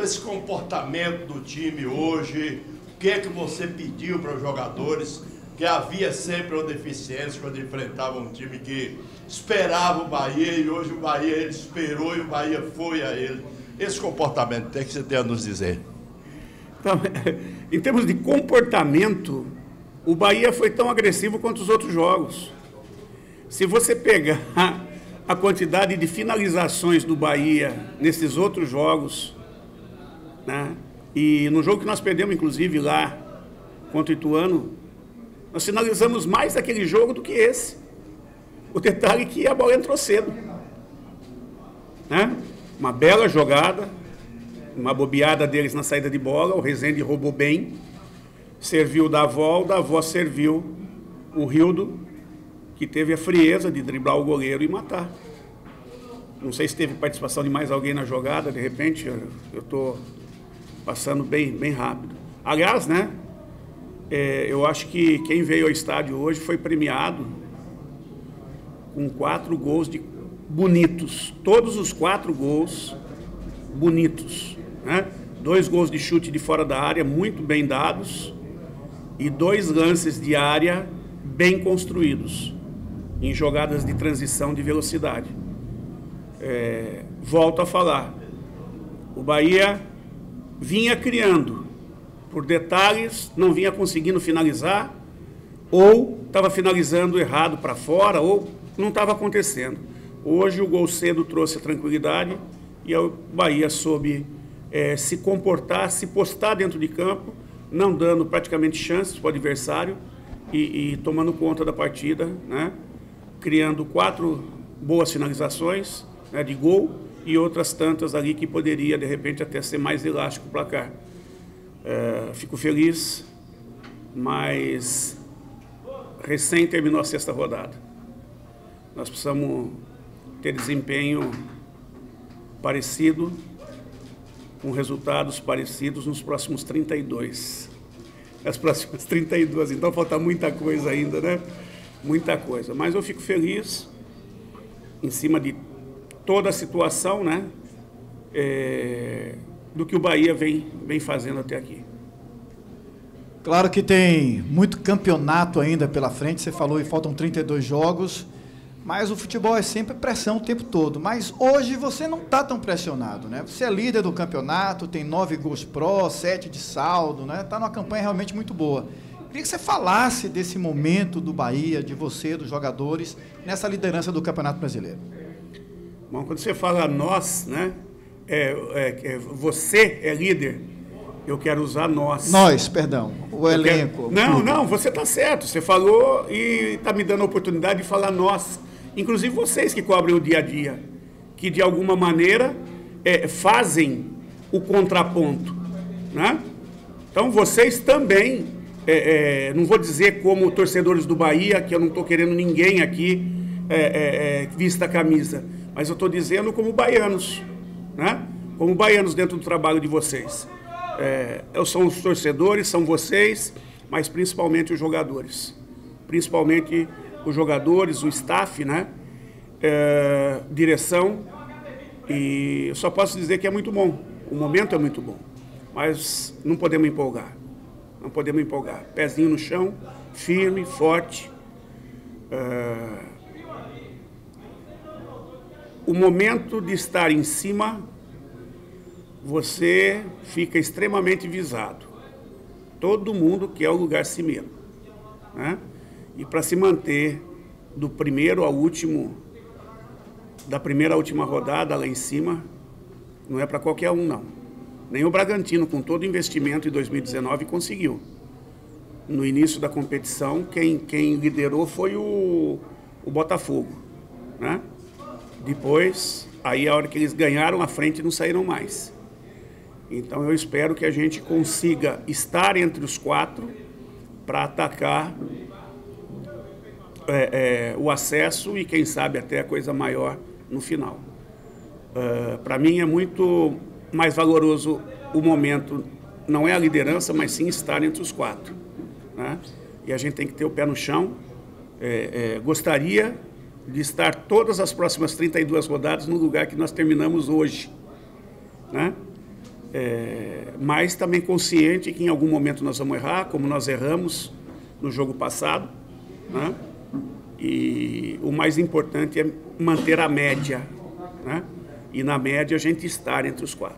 sobre esse comportamento do time hoje. O que é que você pediu para os jogadores? Que havia sempre uma deficiência quando enfrentava um time que esperava o Bahia, e hoje o Bahia ele esperou e o Bahia foi a ele. Esse comportamento, o que você tem a nos dizer? Então, em termos de comportamento, o Bahia foi tão agressivo quanto os outros jogos. Se você pegar a quantidade de finalizações do Bahia nesses outros jogos, né, e no jogo que nós perdemos, inclusive, lá contra o Ituano, nós finalizamos mais aquele jogo do que esse. O detalhe é que a bola entrou cedo, né? Uma bela jogada, uma bobeada deles na saída de bola, o Rezende roubou bem, serviu o Davó serviu o Rildo, que teve a frieza de driblar o goleiro e matar. Não sei se teve participação de mais alguém na jogada, de repente, eu estou passando bem rápido. Aliás, né, eu acho que quem veio ao estádio hoje foi premiado com 4 gols bonitos. Todos os 4 gols bonitos, né? 2 gols de chute de fora da área, muito bem dados, e 2 lances de área bem construídos, em jogadas de transição de velocidade. Volto a falar, o Bahia vinha criando, por detalhes, não vinha conseguindo finalizar, ou estava finalizando errado para fora, ou não estava acontecendo. Hoje o gol cedo trouxe a tranquilidade e o Bahia soube se comportar, se postar dentro de campo, não dando praticamente chances para o adversário e tomando conta da partida, né? Criando 4 boas finalizações, né, de gol, e outras tantas ali que poderia, de repente, até ser mais elástico o placar. Fico feliz, mas recém terminou a 6ª rodada. Nós precisamos ter desempenho parecido, com resultados parecidos nos próximos 32. As próximas 32, então falta muita coisa ainda, né? Muita coisa. Mas eu fico feliz em cima de toda a situação, né? Do que o Bahia vem fazendo até aqui. Claro que tem muito campeonato ainda pela frente, você falou, e faltam 32 jogos, mas o futebol é sempre pressão o tempo todo. Mas hoje você não está tão pressionado, né? Você é líder do campeonato, tem 9 gols pró, 7 de saldo, né? Está numa campanha realmente muito boa. Queria que você falasse desse momento do Bahia, de você, dos jogadores, nessa liderança do Campeonato Brasileiro. Bom, quando você fala nós, né? Você é líder, eu quero usar nós. Nós, perdão, o elenco. Não, você está certo, você falou e está me dando a oportunidade de falar nós. Inclusive vocês que cobrem o dia a dia, que de alguma maneira fazem o contraponto, né? Então vocês também, não vou dizer como torcedores do Bahia, que eu não estou querendo ninguém aqui vista a camisa, mas eu estou dizendo como baianos, né? Como baianos dentro do trabalho de vocês. São os torcedores, são vocês, mas principalmente os jogadores. Principalmente os jogadores, o staff, né? Direção. E eu só posso dizer que é muito bom. O momento é muito bom. Mas não podemos empolgar. Não podemos empolgar. Pezinho no chão, firme, forte. O momento de estar em cima, você fica extremamente visado. Todo mundo quer o lugar cimeiro, né? E para se manter do primeiro ao último, da primeira à última rodada lá em cima, não é para qualquer um, não. Nem o Bragantino, com todo o investimento em 2019, conseguiu. No início da competição, quem liderou foi o Botafogo, né? Depois, aí a hora que eles ganharam a frente, não saíram mais. Então eu espero que a gente consiga estar entre os 4 para atacar o acesso e quem sabe até a coisa maior no final. Para mim é muito mais valoroso o momento, não é a liderança, mas sim estar entre os 4, né? E a gente tem que ter o pé no chão. Gostaria de estar todas as próximas 32 rodadas no lugar que nós terminamos hoje, né? mas também consciente que em algum momento nós vamos errar, como nós erramos no jogo passado, né? E o mais importante é manter a média, né? E na média a gente estar entre os 4.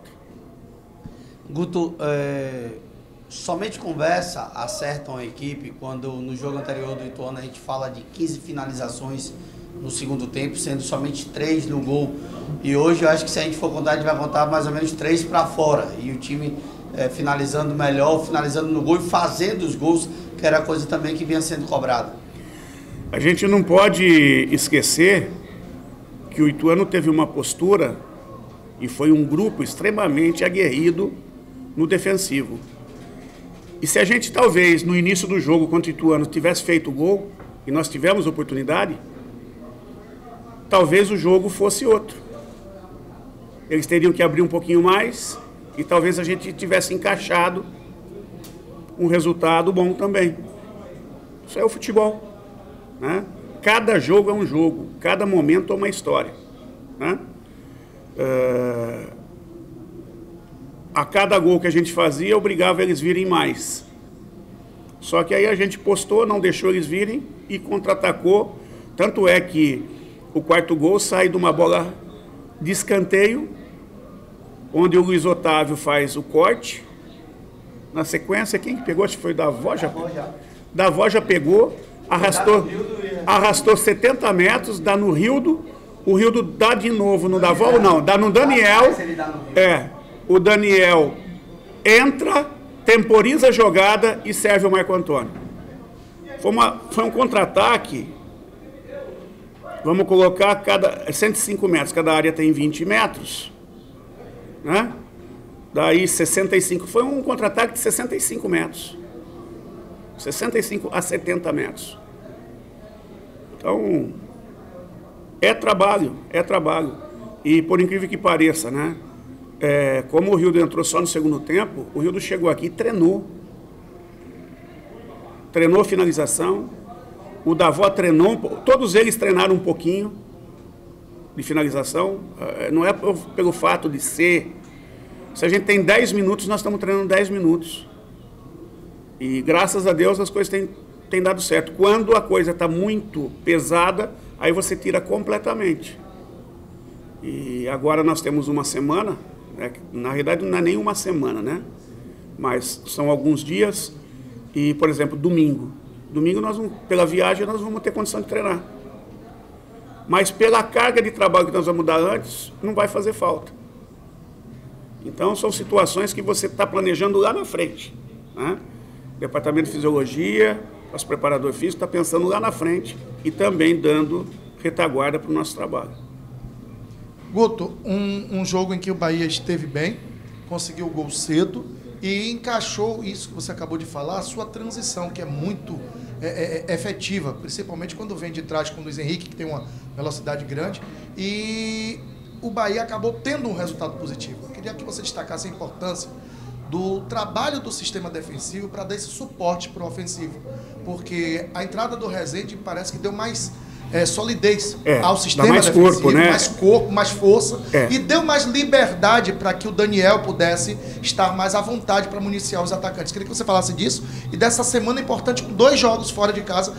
Guto, somente conversa acertam a equipe quando no jogo anterior do Ituano a gente fala de 15 finalizações no segundo tempo, sendo somente 3 no gol. E hoje eu acho que se a gente for contar, a gente vai contar mais ou menos 3 para fora. E o time finalizando melhor, finalizando no gol e fazendo os gols, que era coisa também que vinha sendo cobrada. A gente não pode esquecer que o Ituano teve uma postura e foi um grupo extremamente aguerrido no defensivo. E se a gente talvez no início do jogo contra o Ituano tivesse feito o gol, e nós tivemos oportunidade, talvez o jogo fosse outro. Eles teriam que abrir um pouquinho mais e talvez a gente tivesse encaixado um resultado bom também. Isso é o futebol, né? Cada jogo é um jogo, cada momento é uma história, né? A cada gol que a gente fazia, obrigava eles virem mais. Só que aí a gente postou, não deixou eles virem e contra-atacou. Tanto é que o quarto gol sai de uma bola de escanteio, onde o Luiz Otávio faz o corte. Na sequência, quem que pegou? Acho que foi o Davó. Davó já pegou, arrastou 70 metros, dá no Rildo. O Rildo dá de novo no Davó ou não? Dá no Daniel. O Daniel entra, temporiza a jogada e serve o Marco Antônio. Foi um contra-ataque. Vamos colocar 105 metros, cada área tem 20 metros, né? Daí 65, foi um contra-ataque de 65 metros. 65 a 70 metros. Então, é trabalho. E por incrível que pareça, né? Como o Rildo entrou só no segundo tempo, o Rildo chegou aqui e treinou. Treinou finalização. O Davó treinou, todos eles treinaram um pouquinho de finalização. Não é pelo fato de ser. Se a gente tem 10 minutos, nós estamos treinando 10 minutos. E graças a Deus as coisas têm dado certo. Quando a coisa está muito pesada, aí você tira completamente. E agora nós temos uma semana, né? Na realidade não é nem uma semana, né? Mas são alguns dias. E, por exemplo, domingo, pela viagem, nós vamos ter condição de treinar. Mas pela carga de trabalho que nós vamos dar antes, não vai fazer falta. Então, são situações que você está planejando lá na frente, né? O Departamento de Fisiologia, nosso preparador físico, está pensando lá na frente e também dando retaguarda para o nosso trabalho. Guto, um jogo em que o Bahia esteve bem, conseguiu o gol cedo e encaixou isso que você acabou de falar, a sua transição, que é muito efetiva, principalmente quando vem de trás com o Luiz Henrique, que tem uma velocidade grande, e o Bahia acabou tendo um resultado positivo. Eu queria que você destacasse a importância do trabalho do sistema defensivo para dar esse suporte para o ofensivo, porque a entrada do Rezende parece que deu mais solidez ao sistema mais defensivo, corpo, né? mais corpo, mais força, e deu mais liberdade para que o Daniel pudesse estar mais à vontade para municiar os atacantes. Queria que você falasse disso e dessa semana importante com 2 jogos fora de casa,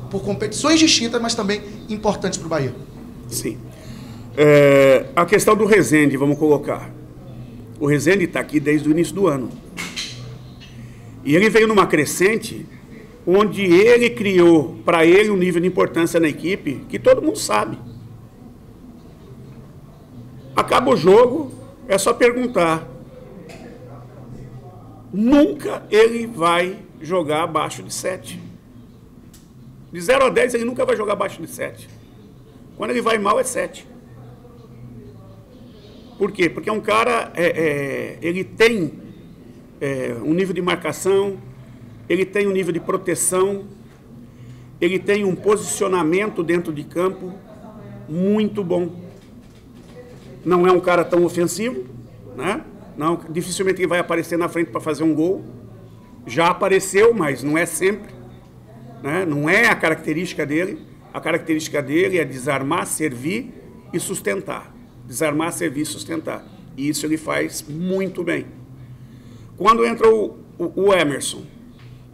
por competições distintas, mas também importantes para o Bahia. Sim. A questão do Rezende, vamos colocar. O Rezende está aqui desde o início do ano. E ele veio numa crescente onde ele criou para ele um nível de importância na equipe que todo mundo sabe. Acaba o jogo, é só perguntar. Nunca ele vai jogar abaixo de 7. De 0 a 10 ele nunca vai jogar abaixo de 7. Quando ele vai mal é 7. Por quê? Porque é um cara, ele tem um nível de marcação, ele tem um nível de proteção, ele tem um posicionamento dentro de campo muito bom. Não é um cara tão ofensivo, né? Não, dificilmente ele vai aparecer na frente para fazer um gol. Já apareceu, mas não é sempre, né? Não é a característica dele. A característica dele é desarmar, servir e sustentar. Desarmar, servir e sustentar. E isso ele faz muito bem. Quando entra o Emerson.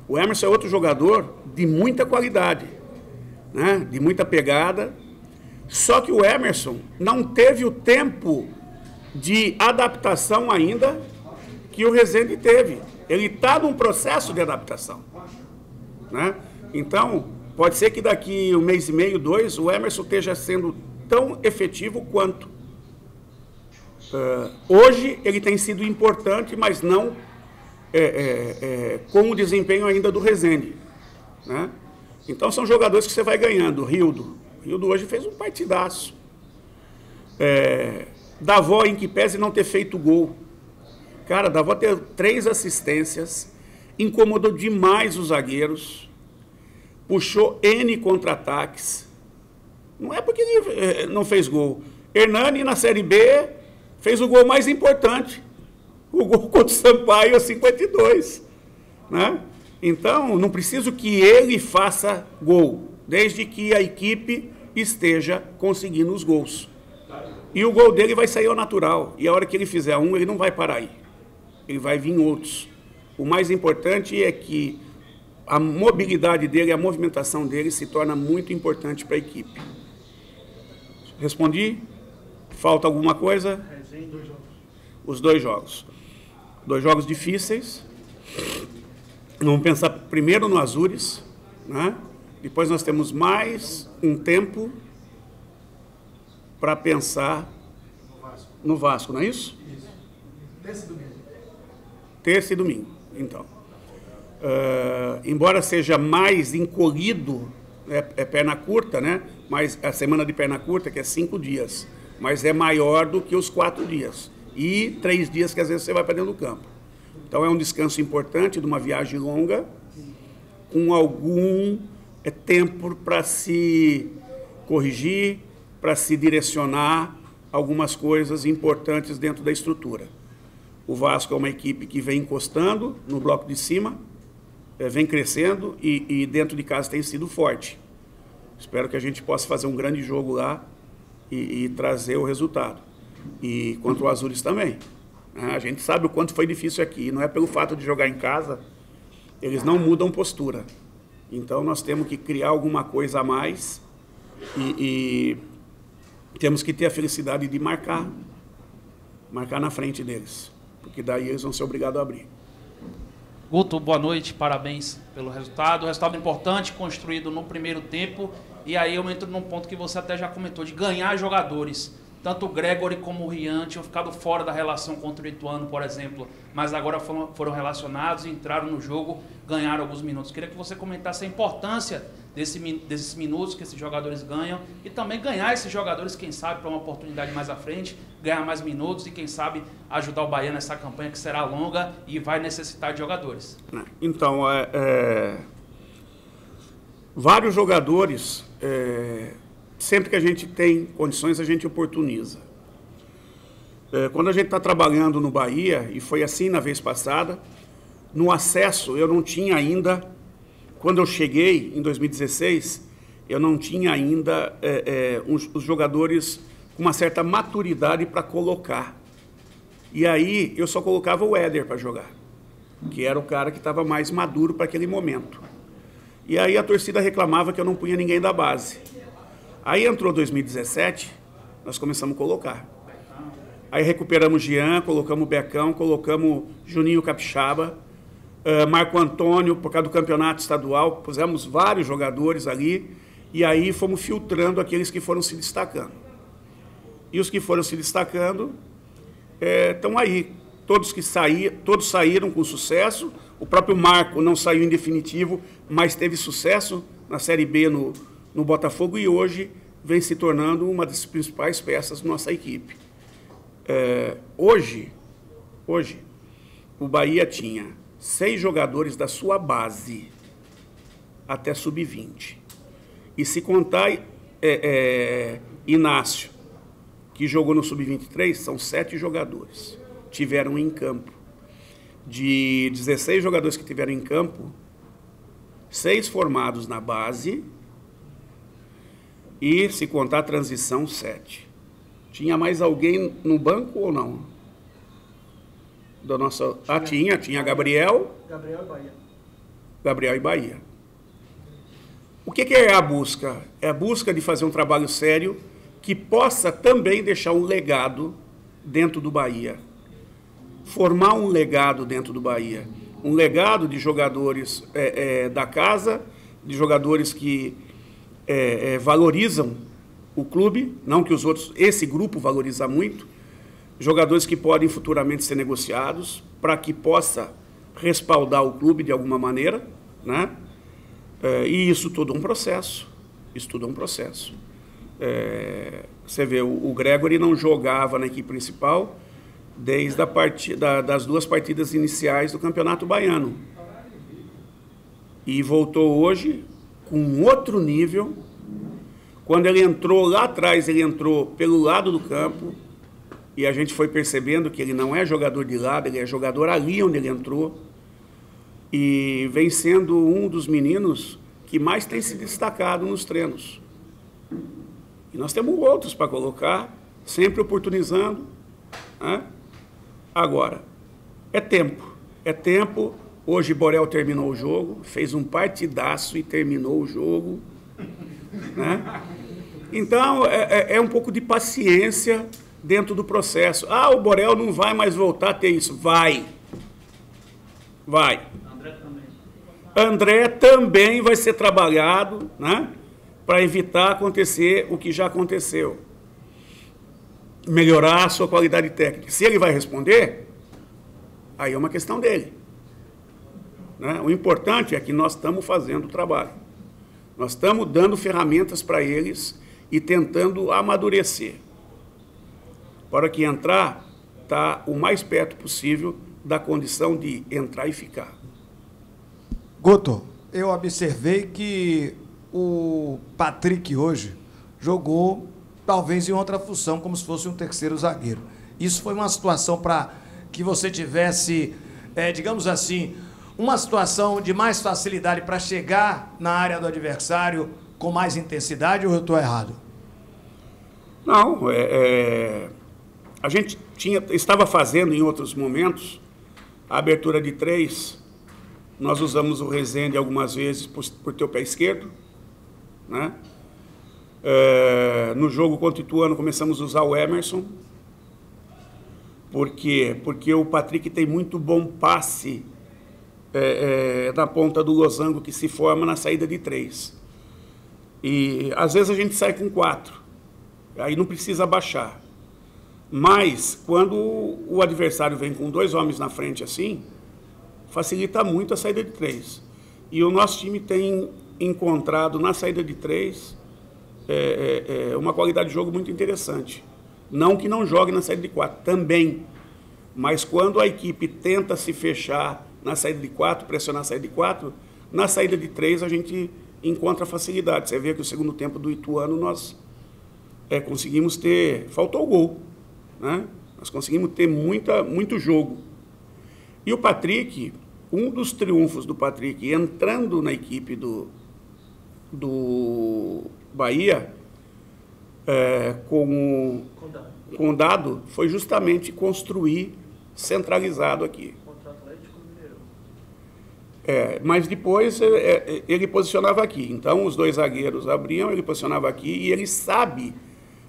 O Emerson é outro jogador de muita qualidade, né? De muita pegada. Só que o Emerson não teve o tempo de adaptação ainda que o Rezende teve. Ele está num processo de adaptação, né? Então, pode ser que daqui um mês e meio, 2, o Emerson esteja sendo tão efetivo quanto. Hoje ele tem sido importante, mas não com o desempenho ainda do Rezende, né? Então são jogadores que você vai ganhando. Rildo hoje fez um partidaço. Davó, em que pese não ter feito gol. Cara, Davó teve 3 assistências, incomodou demais os zagueiros, puxou N contra-ataques. Não é porque ele não fez gol. Hernani, na Série B, fez o gol mais importante. O gol contra o Sampaio aos 52. Né? Então, não preciso que ele faça gol, desde que a equipe esteja conseguindo os gols. E o gol dele vai sair ao natural. E a hora que ele fizer um, ele não vai parar aí. Ele vai vir outros. O mais importante é que a mobilidade dele, a movimentação dele se torna muito importante para a equipe. Respondi? Falta alguma coisa? Os 2 jogos. 2 jogos difíceis. Vamos pensar primeiro no Azures, né? Depois nós temos mais um tempo para pensar no Vasco, não é isso? Isso. Terça e domingo. Terça e domingo, então. Embora seja mais encolhido, é perna curta, né? Mas a semana de perna curta, que é 5 dias, mas é maior do que os 4 dias. E 3 dias que às vezes você vai para dentro do campo. Então é um descanso importante de uma viagem longa, com algum tempo para se corrigir, para se direcionar algumas coisas importantes dentro da estrutura. O Vasco é uma equipe que vem encostando no bloco de cima, vem crescendo e dentro de casa tem sido forte. Espero que a gente possa fazer um grande jogo lá e trazer o resultado. E contra o Azures também. A gente sabe o quanto foi difícil aqui. Não é pelo fato de jogar em casa, eles não mudam postura. Então nós temos que criar alguma coisa a mais e temos que ter a felicidade de marcar na frente deles, porque daí eles vão ser obrigados a abrir. Guto, boa noite, parabéns pelo resultado. Resultado importante, construído no primeiro tempo. E aí eu entro num ponto que você até já comentou, de ganhar jogadores. Tanto o Gregory como o Rian tinham ficado fora da relação contra o Ituano, por exemplo, mas agora foram relacionados, entraram no jogo, ganharam alguns minutos. Queria que você comentasse a importância desses minutos que esses jogadores ganham e também ganhar esses jogadores, quem sabe, para uma oportunidade mais à frente, ganhar mais minutos e, quem sabe, ajudar o Bahia nessa campanha que será longa e vai necessitar de jogadores. Então, vários jogadores... Sempre que a gente tem condições, a gente oportuniza. Quando a gente está trabalhando no Bahia, e foi assim na vez passada, no acesso eu não tinha ainda, quando eu cheguei em 2016, eu não tinha ainda os jogadores com uma certa maturidade para colocar. E aí eu só colocava o Éder para jogar, que era o cara que estava mais maduro para aquele momento. E aí a torcida reclamava que eu não punha ninguém da base. Aí entrou 2017, nós começamos a colocar. Aí recuperamos Jean, colocamos o Becão, colocamos Juninho Capixaba, Marco Antônio, por causa do campeonato estadual, pusemos vários jogadores ali, e aí fomos filtrando aqueles que foram se destacando. E os que foram se destacando estão aí. Todos saíram com sucesso. O próprio Marco não saiu em definitivo, mas teve sucesso na Série B no Botafogo e hoje vem se tornando uma das principais peças da nossa equipe. Hoje, o Bahia tinha 6 jogadores da sua base até sub-20. E se contar Inácio, que jogou no sub-23, são 7 jogadores. Tiveram em campo. De 16 jogadores que tiveram em campo, 6 formados na base e, se contar a transição, 7. Tinha mais alguém no banco ou não? da nossa... tinha Gabriel e Bahia. O que é a busca? É a busca de fazer um trabalho sério que possa também deixar um legado dentro do Bahia. Formar um legado dentro do Bahia. Um legado de jogadores da casa, de jogadores que valorizam o clube, não que os outros, esse grupo valoriza muito, jogadores que podem futuramente ser negociados para que possa respaldar o clube de alguma maneira, né? E isso tudo é um processo. Você vê, o Gregory não jogava na equipe principal desde das 2 partidas iniciais do Campeonato Baiano. E voltou hoje com outro nível. Quando ele entrou lá atrás, ele entrou pelo lado do campo, e a gente foi percebendo que ele não é jogador de lado, ele é jogador ali onde ele entrou, e vem sendo um dos meninos que mais tem se destacado nos treinos. E nós temos outros para colocar, sempre oportunizando, né? Agora, é tempo. Hoje Borel terminou o jogo, fez um partidaço e terminou o jogo, né? Então, é um pouco de paciência dentro do processo. O Borel não vai mais voltar a ter isso. Vai. André também vai ser trabalhado, né, para evitar acontecer o que já aconteceu. Melhorar a sua qualidade técnica. Se ele vai responder, aí é uma questão dele, né? O importante é que nós estamos fazendo o trabalho. Nós estamos dando ferramentas para eles e tentando amadurecer. Para que entrar, está o mais perto possível da condição de entrar e ficar. Guto, eu observei que o Patrick hoje jogou talvez em outra função, como se fosse um terceiro zagueiro. Isso foi uma situação para que você tivesse, digamos assim, uma situação de mais facilidade para chegar na área do adversário com mais intensidade, ou eu estou errado? Não, a gente estava fazendo em outros momentos a abertura de 3. Nós usamos o Rezende algumas vezes por ter o pé esquerdo, né? No jogo contra o Ituano começamos a usar o Emerson. Por quê? Porque o Patrick tem muito bom passe na ponta do losango que se forma na saída de 3. E às vezes a gente sai com 4. Aí não precisa baixar. Mas quando o adversário vem com 2 homens na frente assim, facilita muito a saída de 3. E o nosso time tem encontrado na saída de 3 uma qualidade de jogo muito interessante. Não que não jogue na saída de 4, também. Mas quando a equipe tenta se fechar na saída de 4, pressionar a saída de 4, na saída de 3 a gente encontra facilidade. Você vê que o segundo tempo do Ituano nós conseguimos ter... Faltou o gol, né? Nós conseguimos ter muito jogo. E o Patrick, um dos triunfos do Patrick entrando na equipe do Bahia com o Dado foi justamente construir centralizado aqui. Mas depois ele posicionava aqui. Então os 2 zagueiros abriam, ele posicionava aqui e ele sabe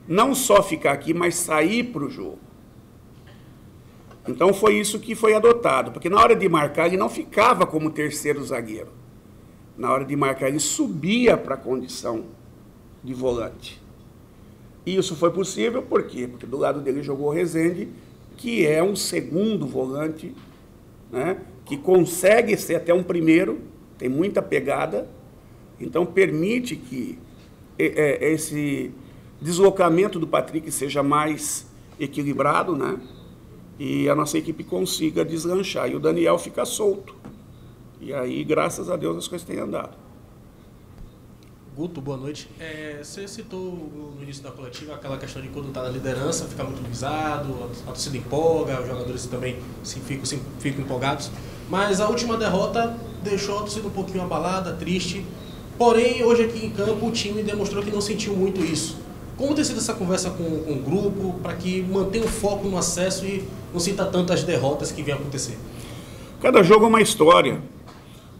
não só ficar aqui, mas sair para o jogo. Então foi isso que foi adotado, porque na hora de marcar ele não ficava como terceiro zagueiro. Na hora de marcar ele subia para a condição de volante. E isso foi possível por quê? Porque do lado dele jogou o Rezende, que é um segundo volante, né, que consegue ser até um primeiro, tem muita pegada, então permite que esse deslocamento do Patrick seja mais equilibrado, né? E a nossa equipe consiga deslanchar. E o Daniel fica solto. E aí, graças a Deus, as coisas têm andado. Guto, boa noite. Você citou no início da coletiva aquela questão de quando está na liderança, fica muito visado, a torcida empolga, os jogadores também ficam empolgados. Mas a última derrota deixou a torcida um pouquinho abalada, triste. Porém, hoje aqui em campo, o time demonstrou que não sentiu muito isso. Como tem sido essa conversa com o grupo para que mantenha o foco no acesso e não sinta tanto as derrotas que vem acontecer? Cada jogo é uma história.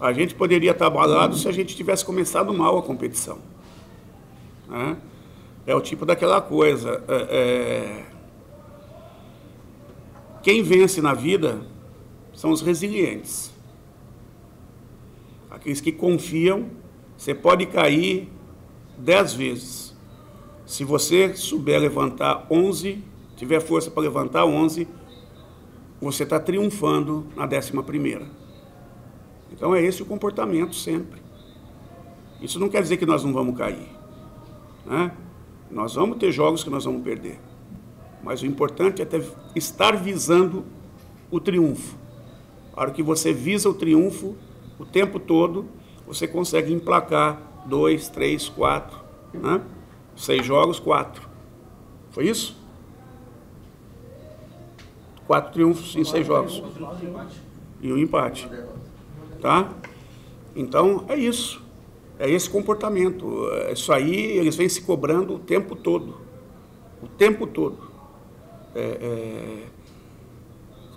A gente poderia estar abalado se a gente tivesse começado mal a competição, né? É o tipo daquela coisa. Quem vence na vida são os resilientes. Aqueles que confiam. Você pode cair 10 vezes. Se você souber levantar 11, tiver força para levantar 11, você está triunfando na 11ª. Então é esse o comportamento sempre. Isso não quer dizer que nós não vamos cair, né? Nós vamos ter jogos que nós vamos perder. Mas o importante é estar visando o triunfo. A hora que você visa o triunfo, o tempo todo, você consegue emplacar 2, 3, 4, né? 6 jogos, 4. Foi isso? 4 triunfos em 6 jogos. E o empate. Tá? Então, é isso. É esse comportamento. Isso aí, eles vêm se cobrando o tempo todo. O tempo todo.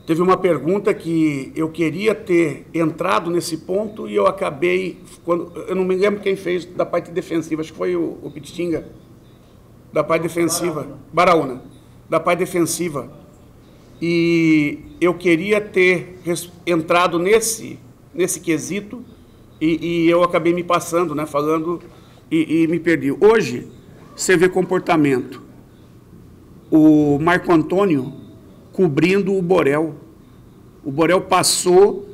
Teve uma pergunta que eu queria ter entrado nesse ponto e eu acabei... eu não me lembro quem fez da parte defensiva, acho que foi o Pitinga, da parte defensiva. Baraúna. Da parte defensiva. E eu queria ter entrado nesse quesito e eu acabei me passando, né, falando e me perdi. Hoje, você vê comportamento. O Marco Antônio cobrindo o Borel. O Borel passou,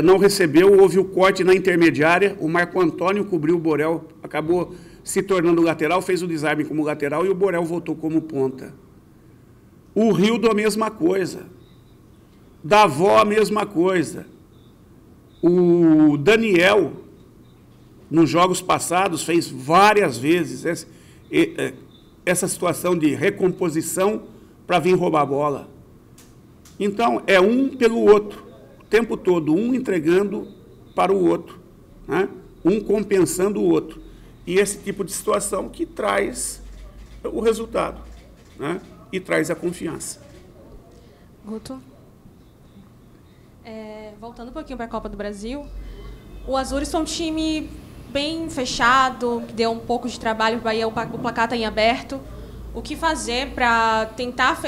não recebeu, houve o corte na intermediária, o Marco Antônio cobriu o Borel, acabou se tornando lateral, fez o desarme como lateral e o Borel voltou como ponta. O Rildo, a mesma coisa. Davó, a mesma coisa. O Daniel, nos jogos passados, fez várias vezes essa situação de recomposição para vir roubar a bola. Então, é um pelo outro, o tempo todo, um entregando para o outro, né? Um compensando o outro. E esse tipo de situação que traz o resultado, né? E traz a confiança. Guto? Voltando um pouquinho para a Copa do Brasil, o Azures foi um time bem fechado, que deu um pouco de trabalho para o Bahia, o placar está em aberto. O que fazer para tentar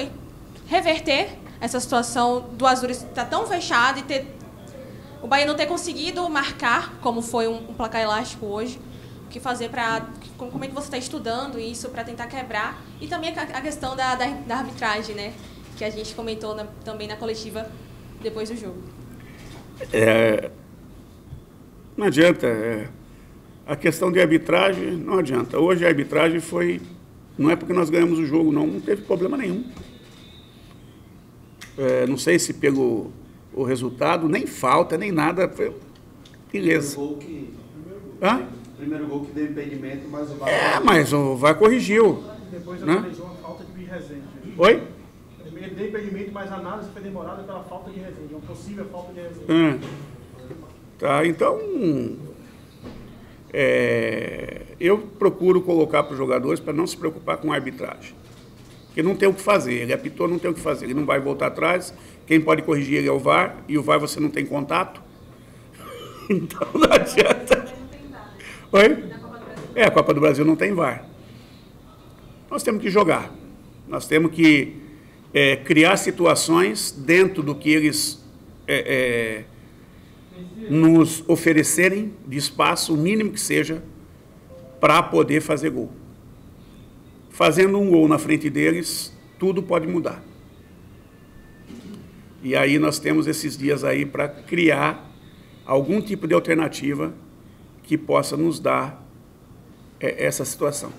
reverter essa situação do Azures estar tão fechado e o Bahia não ter conseguido marcar, como foi um placar elástico hoje? O que fazer como é que você está estudando isso para tentar quebrar? E também a questão da arbitragem, né? Que a gente comentou também na coletiva depois do jogo. Não adianta. A questão de arbitragem, não adianta. Hoje a arbitragem foi... Não é porque nós ganhamos o jogo, não teve problema nenhum. Não sei se pelo o resultado, nem falta, nem nada. Foi beleza. Primeiro gol que deu impedimento, mas o VAR... mas o VAR corrigiu. Depois né? analisou a falta de Rezende. Oi? Ele deu impedimento, mas a análise foi demorada pela falta de Rezende, uma possível falta de Rezende. Tá, então... eu procuro colocar para os jogadores para não se preocupar com a arbitragem. Porque não tem o que fazer. Ele apitou, não tem o que fazer. Ele não vai voltar atrás. Quem pode corrigir ele é o VAR. E o VAR você não tem contato. Então não adianta. Oi? A Copa do Brasil não tem VAR. Nós temos que jogar. Nós temos que criar situações dentro do que eles nos oferecerem de espaço, o mínimo que seja, para poder fazer gol. Fazendo um gol na frente deles, tudo pode mudar. E aí nós temos esses dias aí para criar algum tipo de alternativa que possa nos dar essa situação.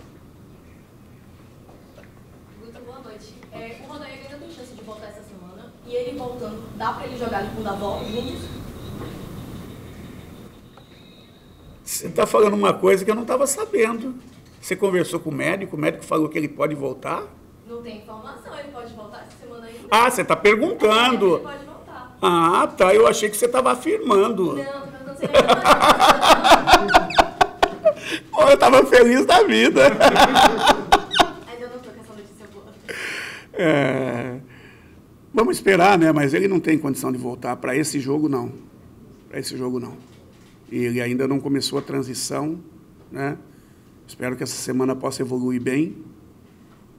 Guto, boa noite. O Rodaiega ainda tem chance de voltar essa semana. E ele voltando, dá para ele jogar com o Davó juntos? Você está falando uma coisa que eu não estava sabendo. Você conversou com o médico falou que ele pode voltar? Não tem informação, ele pode voltar essa semana ainda? Você está perguntando. Ele pode voltar. Tá, eu achei que você estava afirmando. Não, perguntando se ele vai voltar. Eu estava feliz da vida. Vamos esperar, né? Mas ele não tem condição de voltar para esse jogo, não. Para esse jogo, não. E ele ainda não começou a transição, né? Espero que essa semana possa evoluir bem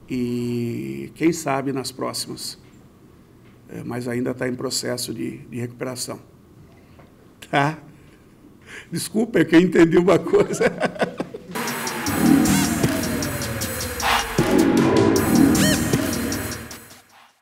e, quem sabe, nas próximas. Mas ainda está em processo de recuperação. Tá? Desculpa, é que eu entendi uma coisa.